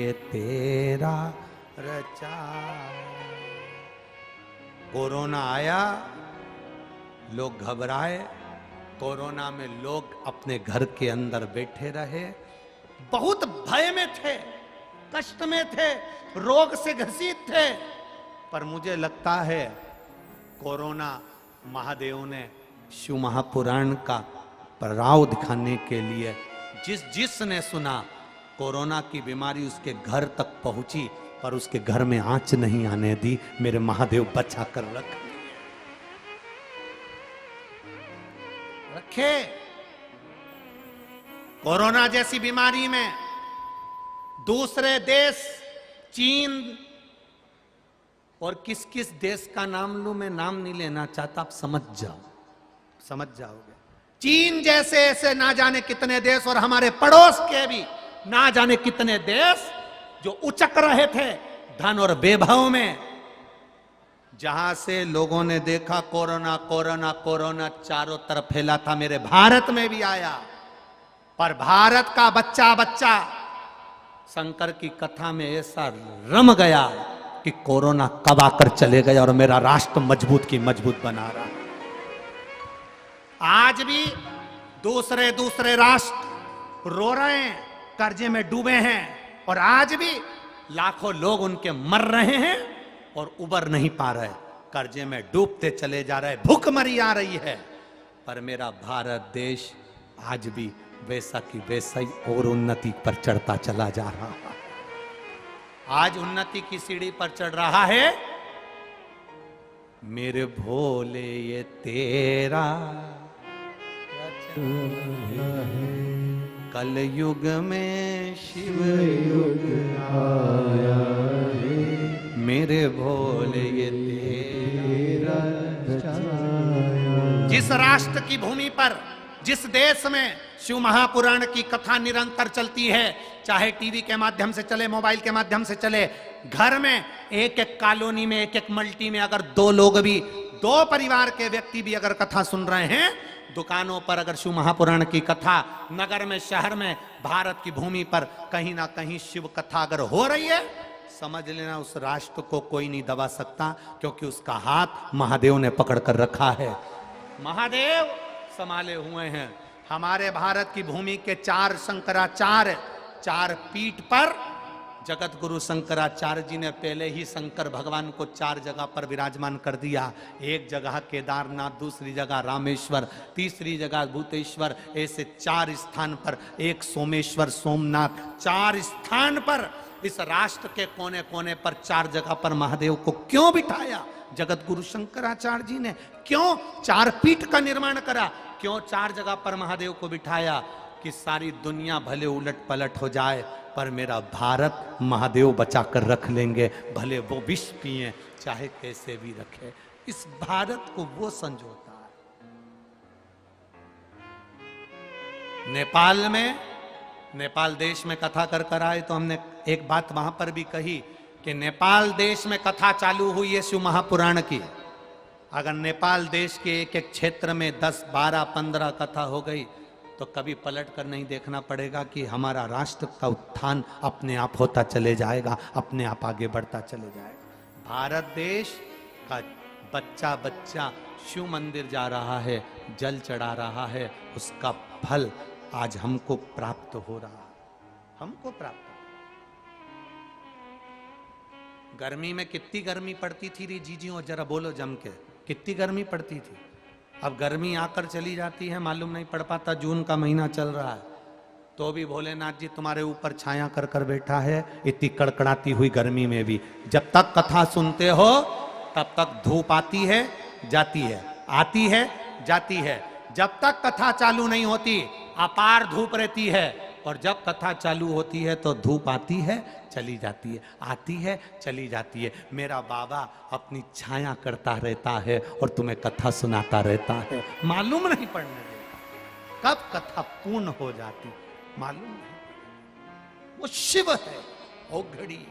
ये तेरा रचा। कोरोना आया, लोग घबराए, कोरोना में लोग अपने घर के अंदर बैठे रहे, बहुत भय में थे, कष्ट में थे, रोग से ग्रसित थे। पर मुझे लगता है कोरोना महादेव ने शिव महापुराण का प्रभाव दिखाने के लिए जिसने सुना, कोरोना की बीमारी उसके घर तक पहुंची पर उसके घर में आंच नहीं आने दी। मेरे महादेव बचा कर रखे। कोरोना जैसी बीमारी में दूसरे देश, चीन और किस किस देश का नाम लूं, मैं नाम नहीं लेना चाहता, आप समझ जाओगे। चीन जैसे ऐसे ना जाने कितने देश और हमारे पड़ोस के भी ना जाने कितने देश जो उचक रहे थे धन और वैभव में, जहां से लोगों ने देखा कोरोना कोरोना कोरोना चारों तरफ फैला था, मेरे भारत में भी आया। पर भारत का बच्चा बच्चा शंकर की कथा में ऐसा रम गया कि कोरोना कब आकर चले गया और मेरा राष्ट्र मजबूत की मजबूत बना रहा। आज भी दूसरे राष्ट्र रो रहे हैं, कर्जे में डूबे हैं, और आज भी लाखों लोग उनके मर रहे हैं और उबर नहीं पा रहे, कर्जे में डूबते चले जा रहे, भूखमरी आ रही है। पर मेरा भारत देश आज भी वैसा की वैसा ही और उन्नति पर चढ़ता चला जा रहा है। आज उन्नति की सीढ़ी पर चढ़ रहा है। मेरे भोले ये तेरा कल युग में शिव युग आया है, मेरे भोले ये तेरा छाया। जिस राष्ट्र की भूमि पर, जिस देश में शिव महापुराण की कथा निरंतर चलती है, चाहे टीवी के माध्यम से चले, मोबाइल के माध्यम से चले, घर में एक एक कॉलोनी में, एक एक मल्टी में अगर दो लोग भी, दो परिवार के व्यक्ति भी अगर कथा सुन रहे हैं, दुकानों पर अगर शिव महापुराण की कथा, नगर में, शहर में, भारत की भूमि पर कहीं ना कहीं शिव कथा अगर हो रही है, समझ लेना उस राष्ट्र को कोई नहीं दबा सकता, क्योंकि उसका हाथ महादेव ने पकड़ कर रखा है। महादेव संभाले हुए हैं। हमारे भारत की भूमि के चार शंकराचार्य, चार पीठ पर जगत गुरु शंकराचार्य जी ने पहले ही शंकर भगवान को चार जगह पर विराजमान कर दिया। एक जगह केदारनाथ, दूसरी जगह रामेश्वर, तीसरी जगह भूतेश्वर, ऐसे चार स्थान पर, एक सोमेश्वर, सोमनाथ, चार स्थान पर इस राष्ट्र के कोने कोने पर चार जगह पर महादेव को क्यों बिठाया? जगत गुरु शंकराचार्य जी ने क्यों चार पीठ का निर्माण करा? क्यों चार जगह पर महादेव को बिठाया? कि सारी दुनिया भले उलट पलट हो जाए पर मेरा भारत महादेव बचा कर रख लेंगे, भले वो विष पिए, चाहे कैसे भी रखे। इस भारत को वो संजोता है। नेपाल में, नेपाल देश में कथा कर आए तो हमने एक बात वहां पर भी कही कि नेपाल देश में कथा चालू हुई है शिव महापुराण की। अगर नेपाल देश के एक एक क्षेत्र में 10, 12, 15 कथा हो गई तो कभी पलट कर नहीं देखना पड़ेगा कि हमारा राष्ट्र का उत्थान अपने आप होता चले जाएगा, अपने आप आगे बढ़ता चले जाएगा। भारत देश का बच्चा बच्चा शिव मंदिर जा रहा है, जल चढ़ा रहा है, उसका फल आज हमको प्राप्त हो रहा है, हमको प्राप्त। गर्मी में कितनी गर्मी पड़ती थी रे जीजियों, जरा बोलो जम के, कितनी गर्मी पड़ती थी। अब गर्मी आकर चली जाती है, मालूम नहीं पड़ पाता। जून का महीना चल रहा है तो भी भोलेनाथ जी तुम्हारे ऊपर छाया कर कर बैठा है, इतनी कड़कड़ाती हुई गर्मी में भी। जब तक कथा सुनते हो तब तक धूप आती है जाती है, आती है जाती है। जब तक कथा चालू नहीं होती अपार धूप रहती है, और जब कथा चालू होती है तो धूप आती है चली जाती है, आती है चली जाती है। मेरा बाबा अपनी छाया करता रहता है और तुम्हें कथा सुनाता रहता है, मालूम नहीं पड़ने देता कब कथा पूर्ण हो जाती, मालूम नहीं। वो शिव है, वो घड़ी